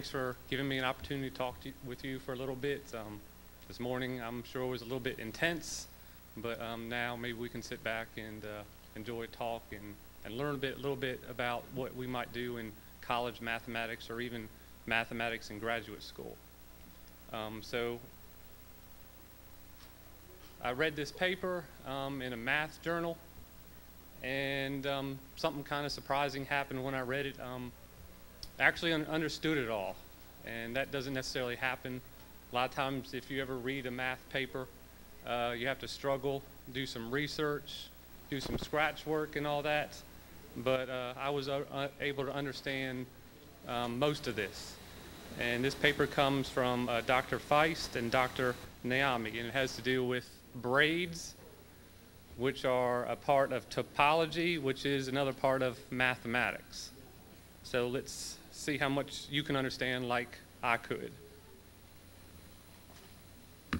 thanks for giving me an opportunity to talk with you for a little bit. This morning, I'm sure it was a little bit intense, but now maybe we can sit back and enjoy talk and learn a little bit about what we might do in college mathematics or even mathematics in graduate school. So I read this paper in a math journal, and something kind of surprising happened when I read it. I actually understood it all, and that doesn't necessarily happen. A lot of times if you ever read a math paper, you have to struggle, do some research, do some scratch work and all that, but I was able to understand most of this. And this paper comes from Dr. Feist and Dr. Naomi, and it has to do with braids, which are a part of topology, which is another part of mathematics. So let's see how much you can understand like I could.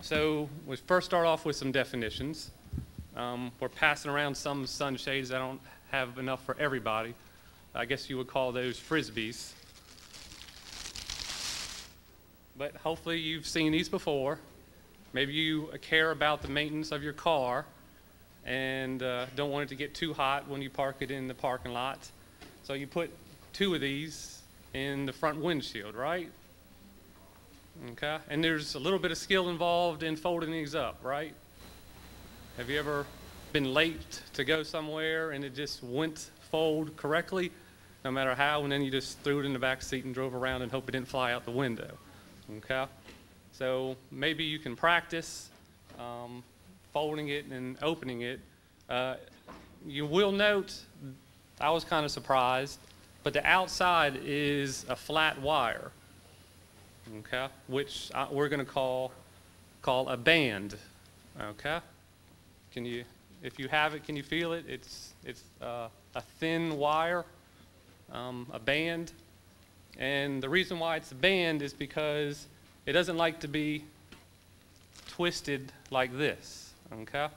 So we first start off with some definitions. We're passing around some sunshades. I don't have enough for everybody. I guess you would call those frisbees. But hopefully you've seen these before. Maybe you care about the maintenance of your car and don't want it to get too hot when you park it in the parking lot. So you put 2 of these in the front windshield, right? Okay, and there's a little bit of skill involved in folding these up, right? Have you ever been late to go somewhere and it just wouldn't fold correctly, no matter how, and then you just threw it in the back seat and drove around and hope it didn't fly out the window? Okay, so maybe you can practice folding it and opening it. You will note, I was kind of surprised, but the outside is a flat wire, okay, which we're going to call a band, okay? Can you, if you have it, can you feel it? It's a thin wire, a band, and the reason why it's a band is because it doesn't like to be twisted like this, okay?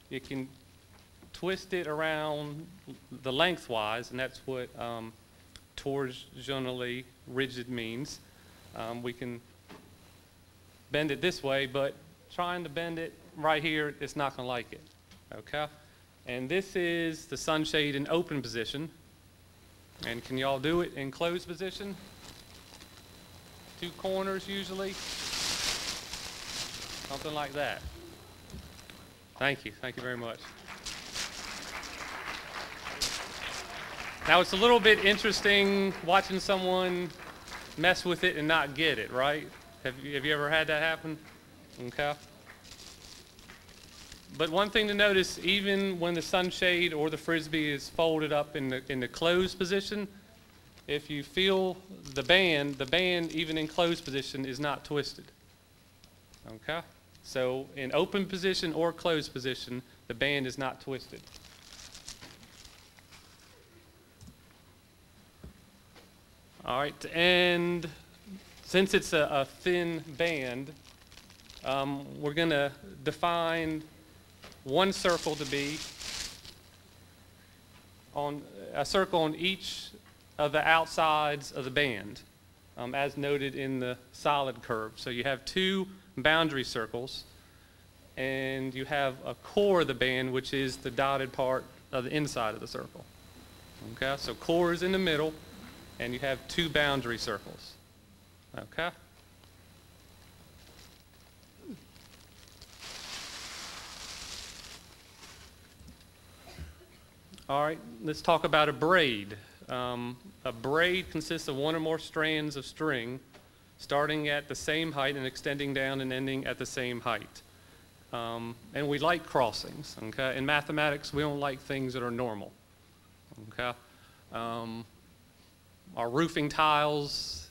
You can twist it around the lengthwise, and that's what torsionally rigid means. We can bend it this way, but trying to bend it right here, it's not going to like it, okay? And this is the sunshade in open position. And can y'all do it in closed position? 2 corners usually. Something like that. Thank you very much. Now it's a little bit interesting watching someone mess with it and not get it, right? Have you ever had that happen? Okay. But one thing to notice, even when the sunshade or the frisbee is folded up in the closed position, if you feel the band even in closed position is not twisted. Okay? So in open position or closed position, the band is not twisted. All right, and since it's a thin band, we're going to define one circle to be on a circle on each of the outsides of the band, as noted in the solid curve. So you have 2 boundary circles, and you have a core of the band, which is the dotted part of the inside of the circle. Okay, so core is in the middle, and you have 2 boundary circles. Okay? All right, let's talk about a braid. A braid consists of 1 or more strands of string starting at the same height and extending down and ending at the same height. And we like crossings, okay? In mathematics, we don't like things that are normal, okay? Our roofing tiles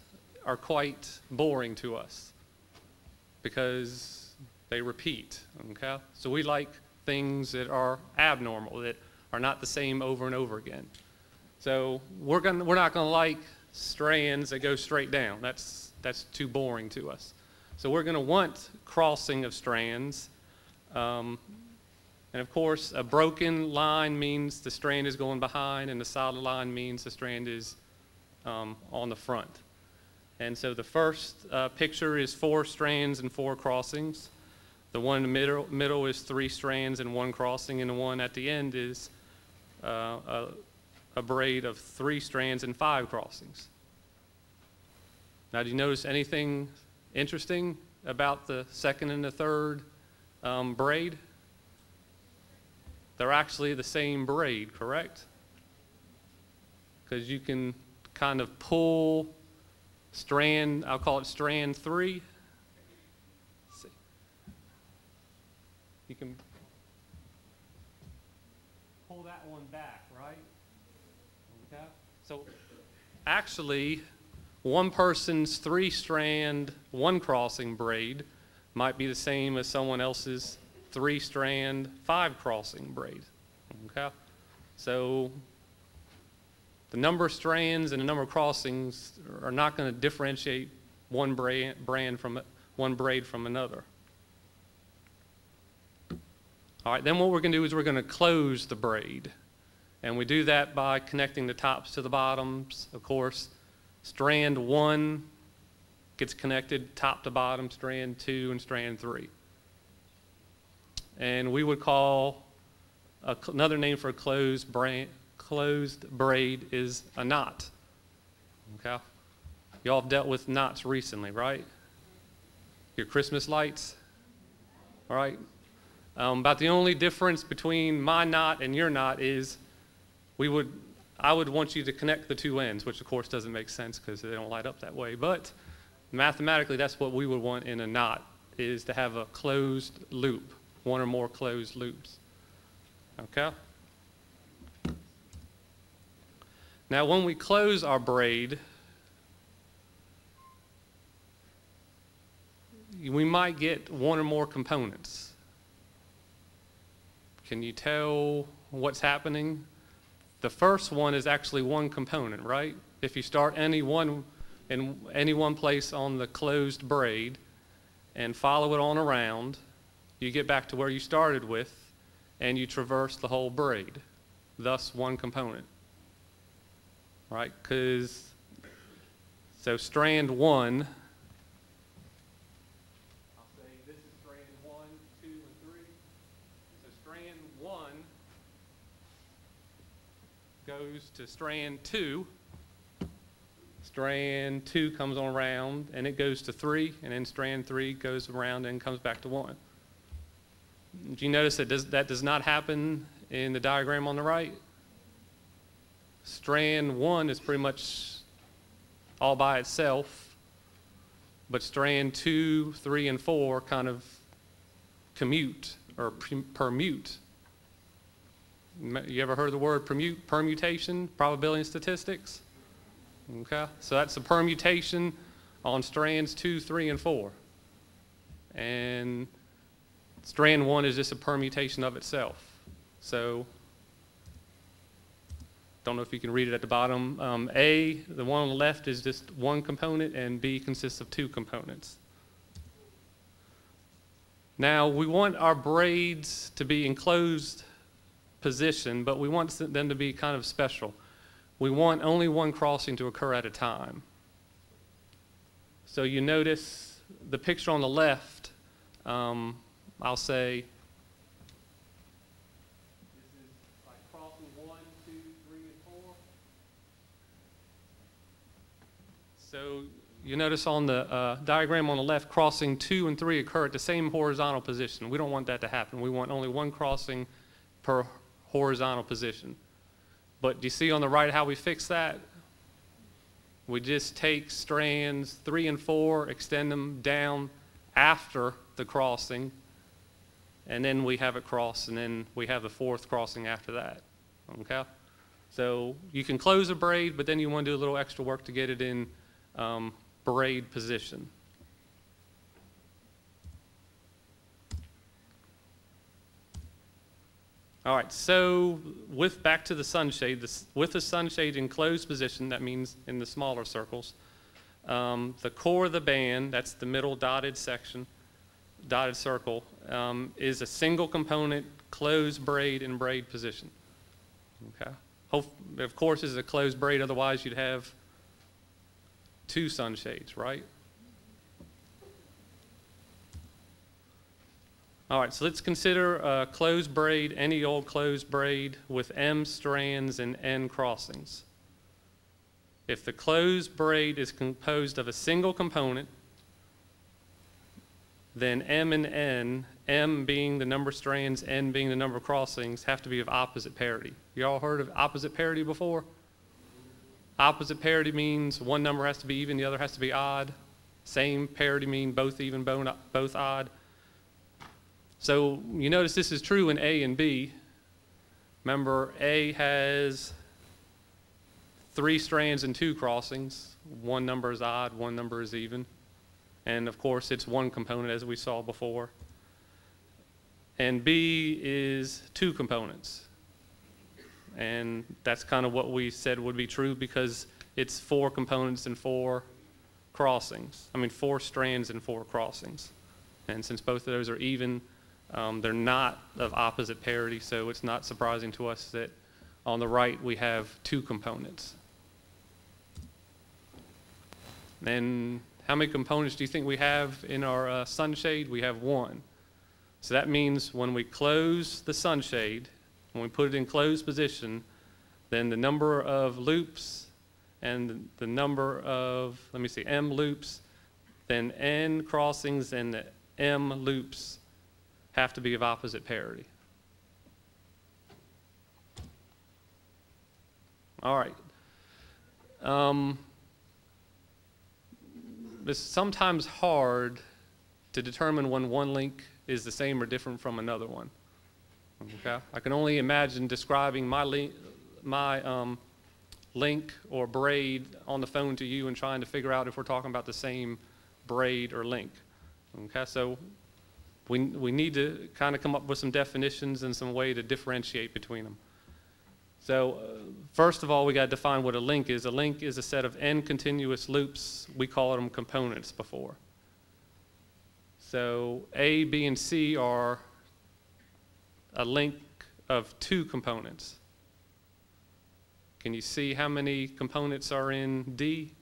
are quite boring to us because they repeat, okay? So we like things that are abnormal, that are not the same over and over again. So we're not gonna like strands that go straight down. That's too boring to us. So we're gonna want crossing of strands. And of course, a broken line means the strand is going behind, and the solid line means the strand is on the front. And so the first picture is 4 strands and 4 crossings. The one in the middle is 3 strands and 1 crossing, and the one at the end is a braid of 3 strands and 5 crossings. Now, do you notice anything interesting about the second and the third braid? They're actually the same braid, correct? Because you can kind of pull strand, I'll call it strand 3. Let's see. You can pull that one back, right? Okay. So actually, one person's 3-strand, 1-crossing braid might be the same as someone else's 3-strand, 5-crossing braid. Okay? So the number of strands and the number of crossings are not going to differentiate one braid from another. All right, then what we're going to do is we're going to close the braid. And we do that by connecting the tops to the bottoms. Of course, strand 1 gets connected top to bottom, strand 2 and strand 3. And we would call another name for a closed braid is a knot. Okay? Y'all have dealt with knots recently, right? Your Christmas lights? All right? About the only difference between my knot and your knot is I would want you to connect the 2 ends, which of course doesn't make sense because they don't light up that way. But mathematically, that's what we would want in a knot, is to have a closed loop, 1 or more closed loops. Okay? Now, when we close our braid, we might get 1 or more components. Can you tell what's happening? The first one is actually 1 component, right? If you start in any one place on the closed braid and follow it on around, you get back to where you started with, and you traverse the whole braid, thus 1 component. Right? So strand 1, I'll say this is strand 1, 2, and 3. So strand 1 goes to strand 2. Strand 2 comes on around, and it goes to 3, and then strand 3 goes around and comes back to 1. Do you notice that does not happen in the diagram on the right? Strand 1 is pretty much all by itself, but strand 2, 3, and 4 kind of commute or permute. You ever heard of the word permutation, probability and statistics? Okay, so that's a permutation on strands 2, 3, and 4. And strand 1 is just a permutation of itself. So don't know if you can read it at the bottom. A, the one on the left, is just 1 component, and B consists of 2 components. Now, we want our braids to be in closed position, but we want them to be kind of special. We want only 1 crossing to occur at a time. So you notice the picture on the left, I'll say, so you notice on the diagram on the left, crossing 2 and 3 occur at the same horizontal position. We don't want that to happen. We want only 1 crossing per horizontal position. But do you see on the right how we fix that? We just take strands 3 and 4, extend them down after the crossing, and then we have it cross, and then we have the 4th crossing after that. Okay? So you can close a braid, but then you want to do a little extra work to get it in braid position. All right, so back to the sunshade. With the sunshade in closed position, that means in the smaller circles, the core of the band, that's the middle dotted section, dotted circle, is a single component closed braid in braid position. Okay. Of course, it's a closed braid, otherwise you'd have 2 sunshades, right? All right, so let's consider a closed braid, any old closed braid with M strands and N crossings. If the closed braid is composed of a single component, then M and N, M being the number of strands, N being the number of crossings, have to be of opposite parity. You all heard of opposite parity before? Opposite parity means one number has to be even, the other has to be odd. Same parity mean both even, both odd. So you notice this is true in A and B. Remember, A has 3 strands and 2 crossings. One number is odd, one number is even. And of course, it's one component as we saw before. And B is 2 components. And that's kind of what we said would be true because it's 4 components and 4 crossings. I mean, 4 strands and 4 crossings. And since both of those are even, they're not of opposite parity, so it's not surprising to us that on the right we have 2 components. And how many components do you think we have in our sunshade? We have 1. So that means when we close the sunshade, when we put it in closed position, then the number of loops and the number of, let me see, M loops, then N crossings and the M loops have to be of opposite parity. All right. It's sometimes hard to determine when one link is the same or different from another one. Okay? I can only imagine describing my link or braid on the phone to you and trying to figure out if we're talking about the same braid or link. Okay, so we need to kind of come up with some definitions and some way to differentiate between them. So first of all, we got to define what a link is. A link is a set of n continuous loops. We called them components before. So A, B, and C are a link of 2 components. Can you see how many components are in D?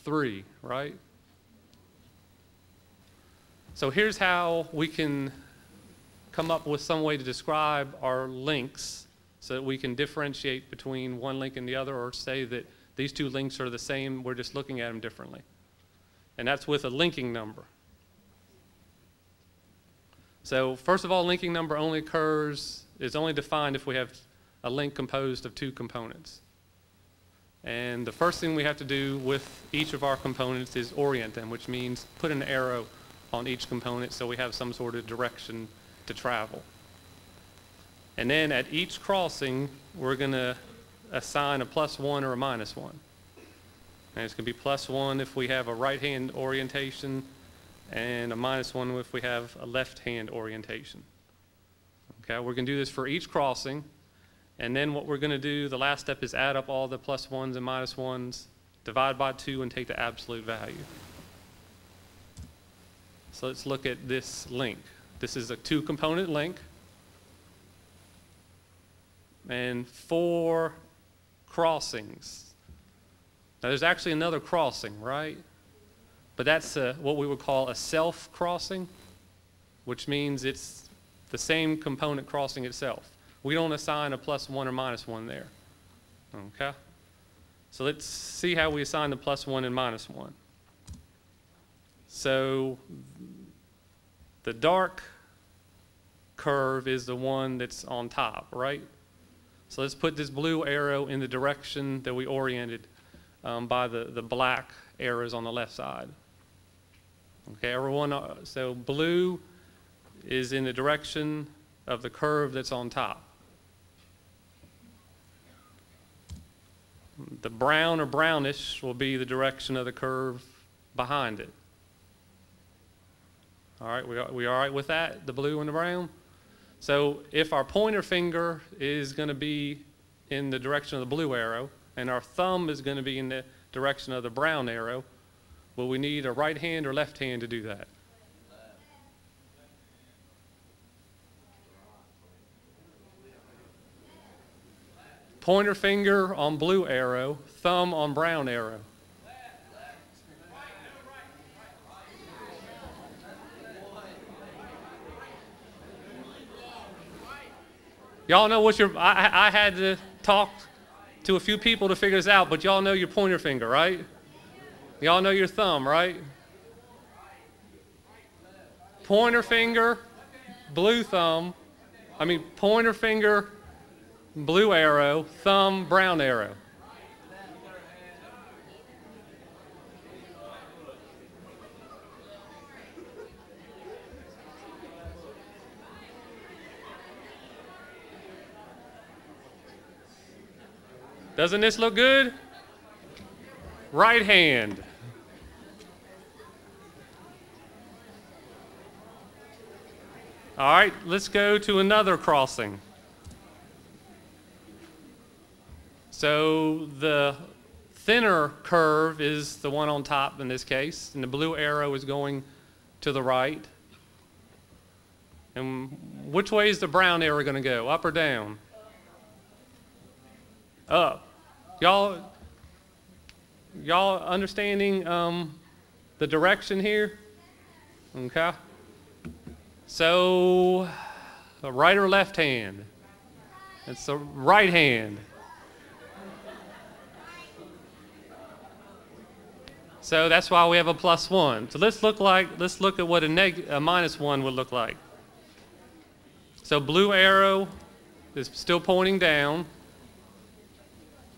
3, right? So here's how we can come up with some way to describe our links so that we can differentiate between one link and the other, or say that these 2 links are the same, we're just looking at them differently. And that's with a linking number. So first of all, linking number is only defined if we have a link composed of 2 components. And the first thing we have to do with each of our components is orient them, which means put an arrow on each component so we have some sort of direction to travel. And then at each crossing, we're going to assign a +1 or a -1. And it's going to be +1 if we have a right-hand orientation, and a -1 if we have a left-hand orientation. Okay, we're going to do this for each crossing, and then what we're going to do, the last step is add up all the +1s and -1s, divide by 2, and take the absolute value. So let's look at this link. This is a 2-component link, and 4 crossings. Now there's actually another crossing, right? But that's what we would call a self-crossing, which means it's the same component crossing itself. We don't assign a +1 or -1 there. Okay? So let's see how we assign the +1 and -1. So the dark curve is the one that's on top, right? So let's put this blue arrow in the direction that we oriented by the black arrows on the left side. Okay, everyone, so blue is in the direction of the curve that's on top. The brown or brownish will be the direction of the curve behind it. All right, we all right with that, the blue and the brown? So if our pointer finger is going to be in the direction of the blue arrow, and our thumb is going to be in the direction of the brown arrow, will we need a right hand or left hand to do that? pointer finger on blue arrow, thumb on brown arrow. Y'all know what your, I had to talk to a few people to figure this out, but y'all know your pointer finger, right? Y'all know your thumb, right? Pointer finger, blue thumb, pointer finger, blue arrow, thumb, brown arrow. Doesn't this look good? Right hand. All right, let's go to another crossing. So the thinner curve is the one on top in this case, and the blue arrow is going to the right. And which way is the brown arrow going to go, up or down? Up. Y'all understanding the direction here? Okay. So, right or left hand? It's the right hand. So that's why we have a +1. So let's look at what a -1 would look like. So blue arrow is still pointing down.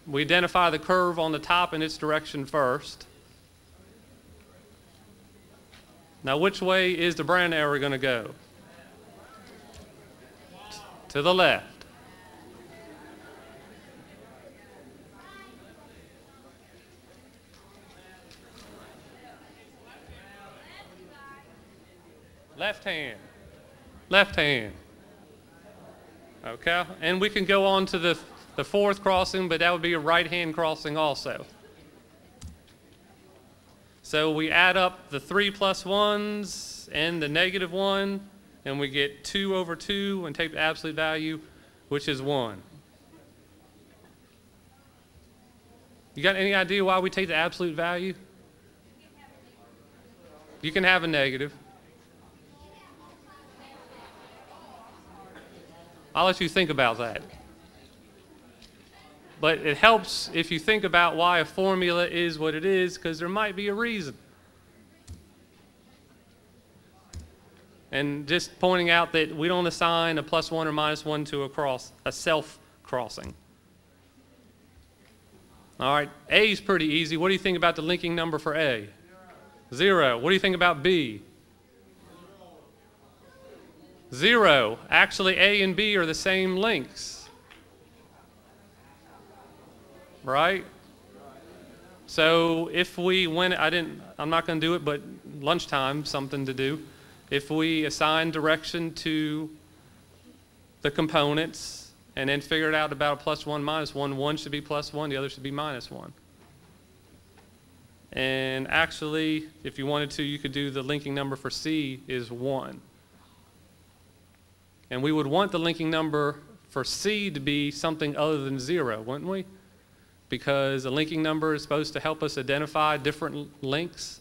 We identify the curve on the top in its direction first. Now, which way is the brown arrow going to go? To the left. Left hand. Left hand. Okay, and we can go on to the fourth crossing, but that would be a right-hand crossing also. So we add up the 3 + 1s and the -1, and we get 2/2 and take the absolute value, which is 1. You got any idea why we take the absolute value? You can have a negative. I'll let you think about that. But it helps if you think about why a formula is what it is, because there might be a reason. And just pointing out that we don't assign a +1 or -1 to a self-crossing. All right, A is pretty easy. What do you think about the linking number for A? 0. What do you think about B? 0. Actually, A and B are the same links. Right? So if we went, I'm not going to do it, but lunchtime, something to do. If we assign direction to the components and then figured out about a +1, -1, one should be +1, the other should be -1. And actually, if you wanted to, you could do the linking number for C is 1. And we would want the linking number for C to be something other than 0, wouldn't we? Because a linking number is supposed to help us identify different links.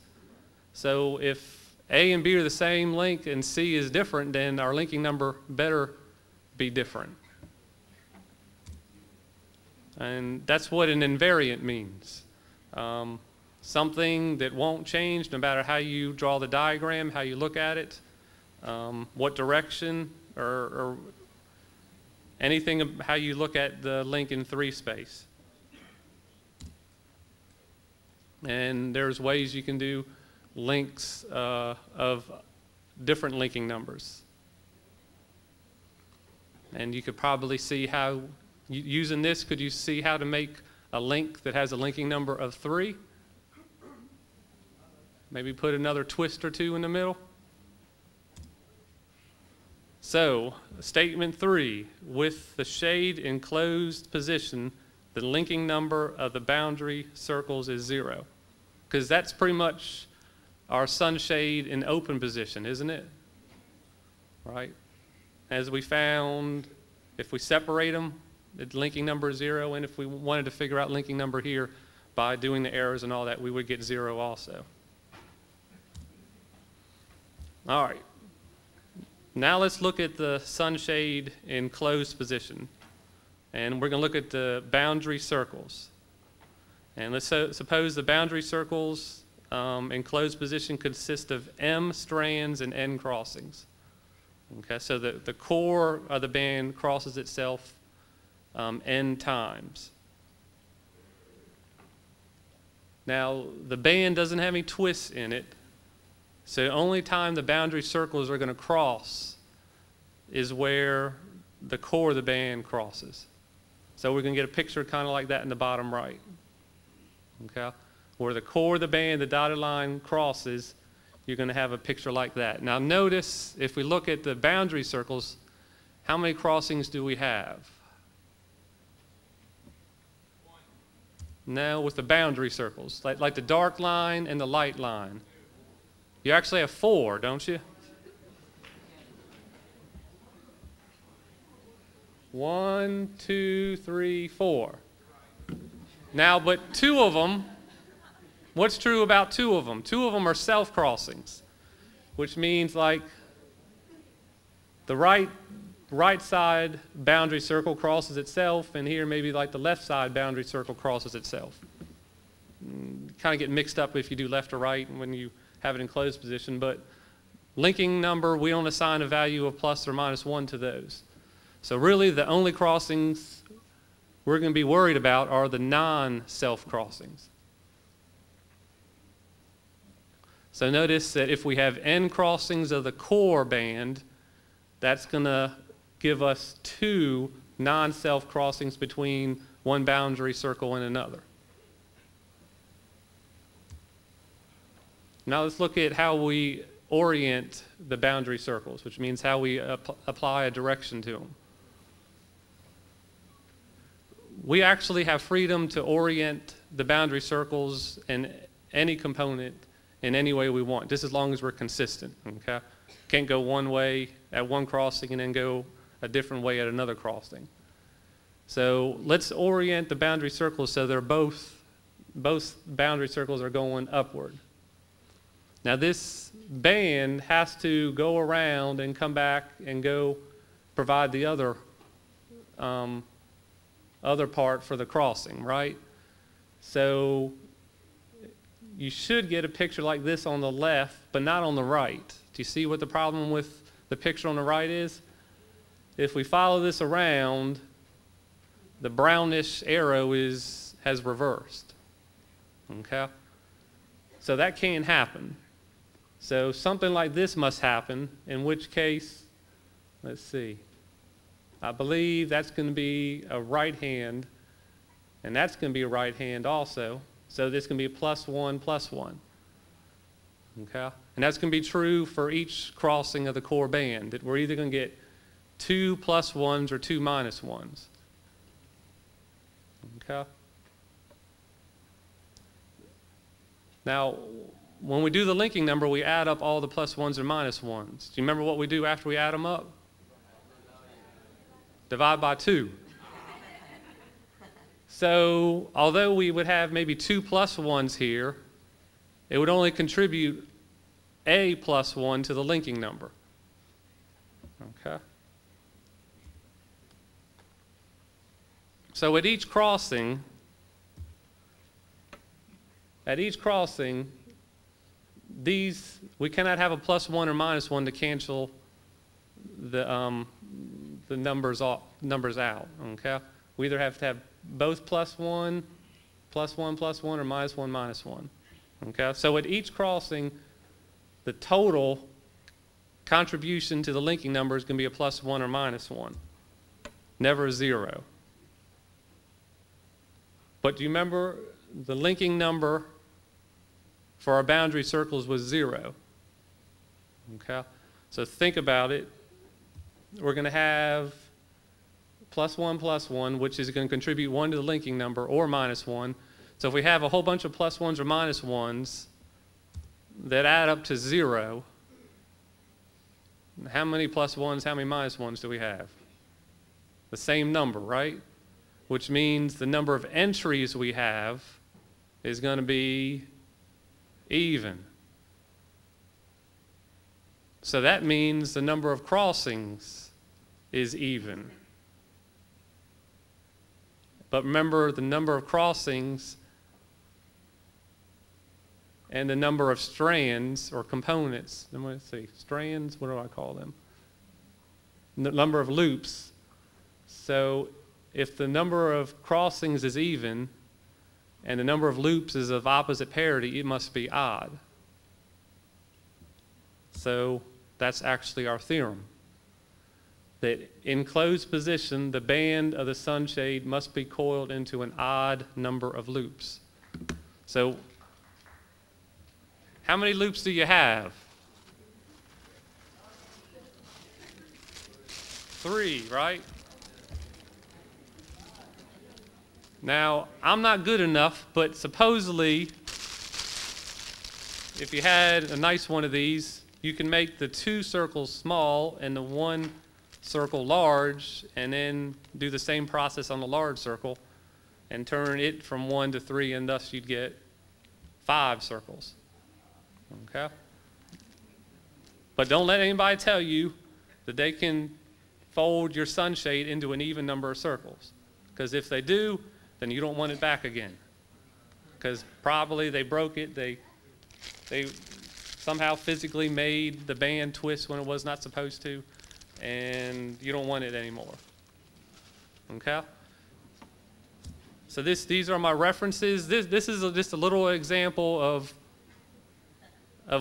So if A and B are the same link and C is different, then our linking number better be different. And that's what an invariant means. Something that won't change no matter how you draw the diagram, how you look at it, what direction, or anything, how you look at the link in 3 space. And there's ways you can do links of different linking numbers. And you could probably see how, using this, could you see how to make a link that has a linking number of 3? Maybe put another twist or 2 in the middle. So, statement 3, with the shade in closed position, the linking number of the boundary circles is 0. Because that's pretty much our sunshade in open position, isn't it? Right? As we found, if we separate them, the linking number is 0, and if we wanted to figure out linking number here by doing the arrows and all that, we would get 0 also. All right. Now let's look at the sunshade in closed position. And we're going to look at the boundary circles. And let's suppose the boundary circles in closed position consist of M strands and N crossings. Okay, so the core of the band crosses itself N times. Now, the band doesn't have any twists in it, so the only time the boundary circles are going to cross is where the core of the band crosses. So we're going to get a picture kind of like that in the bottom right. Okay? Where the core of the band, the dotted line crosses, you're going to have a picture like that. Now notice, if we look at the boundary circles, how many crossings do we have? No, with the boundary circles, like the dark line and the light line. You actually have 4, don't you? 1, 2, 3, 4. Now, but 2 of them, what's true about 2 of them? 2 of them are self-crossings, which means like the right side boundary circle crosses itself, and here maybe like the left side boundary circle crosses itself. Kind of get mixed up if you do left or right when you have it in closed position, but linking number, we don't assign a value of plus or minus 1 to those. So really the only crossings we're going to be worried about are the non-self crossings. So notice that if we have N crossings of the core band, that's going to give us 2 non-self crossings between one boundary circle and another. Now let's look at how we orient the boundary circles, which means how we apply a direction to them. We actually have freedom to orient the boundary circles in any component in any way we want, just as long as we're consistent. Okay? Can't go one way at one crossing and then go a different way at another crossing. So let's orient the boundary circles so they're both boundary circles are going upward. Now this band has to go around and come back and go provide the other part for the crossing, right? So you should get a picture like this on the left, but not on the right. Do you see what the problem with the picture on the right is? If we follow this around, the brownish arrow has reversed. Okay? So that can't happen. So something like this must happen, in which case, let's see. I believe that's going to be a right hand, and that's going to be a right hand also. So this can be a +1, +1. Okay? And that's going to be true for each crossing of the core band, that we're either going to get 2 +1s or 2 -1s. Okay? Now, when we do the linking number, we add up all the +1s and -1s. Do you remember what we do after we add them up? Divide by 2. So although we would have maybe 2 +1s here, it would only contribute a +1 to the linking number. Okay? So at each crossing, these, we cannot have a +1 or -1 to cancel the numbers out, okay? We either have to have both +1, +1, +1, or -1, -1, okay? So at each crossing, the total contribution to the linking number is going to be a +1 or -1, never a 0. But do you remember the linking number for our boundary circles was 0? Okay? So think about it. We're going to have +1, +1, which is going to contribute 1 to the linking number, or -1. So if we have a whole bunch of +1s or -1s that add up to 0, how many +1s, how many -1s do we have? The same number, right? which means the number of entries we have is going to be even. So that means the number of crossings is even. But remember, the number of crossings and the number of strands or components, let's see, strands, what do I call them? The number of loops. So if the number of crossings is even and the number of loops is of opposite parity, it must be odd. So that's actually our theorem, that in closed position, the band of the sunshade must be coiled into an odd number of loops. So how many loops do you have? 3, right? Now, I'm not good enough, but supposedly, if you had a nice one of these, you can make the 2 circles small and the 1 circle large, and then do the same process on the large circle and turn it from 1 to 3, and thus you'd get 5 circles. Okay? But don't let anybody tell you that they can fold your sunshade into an even number of circles. Because if they do, then you don't want it back again. Because probably they broke it, they somehow physically made the band twist when it was not supposed to, and you don't want it anymore. Okay? So these are my references. This is just a little example of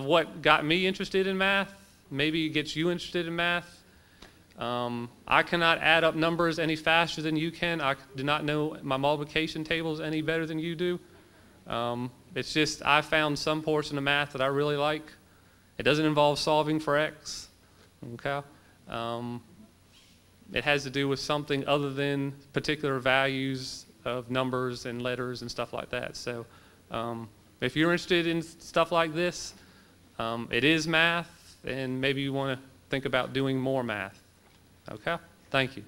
what got me interested in math. Maybe it gets you interested in math. I cannot add up numbers any faster than you can. I do not know my multiplication tables any better than you do. It's just I found some portion of math that I really like. It doesn't involve solving for x. Okay? It has to do with something other than particular values of numbers and letters and stuff like that. So if you're interested in stuff like this, it is math, and maybe you want to think about doing more math. Okay? Thank you.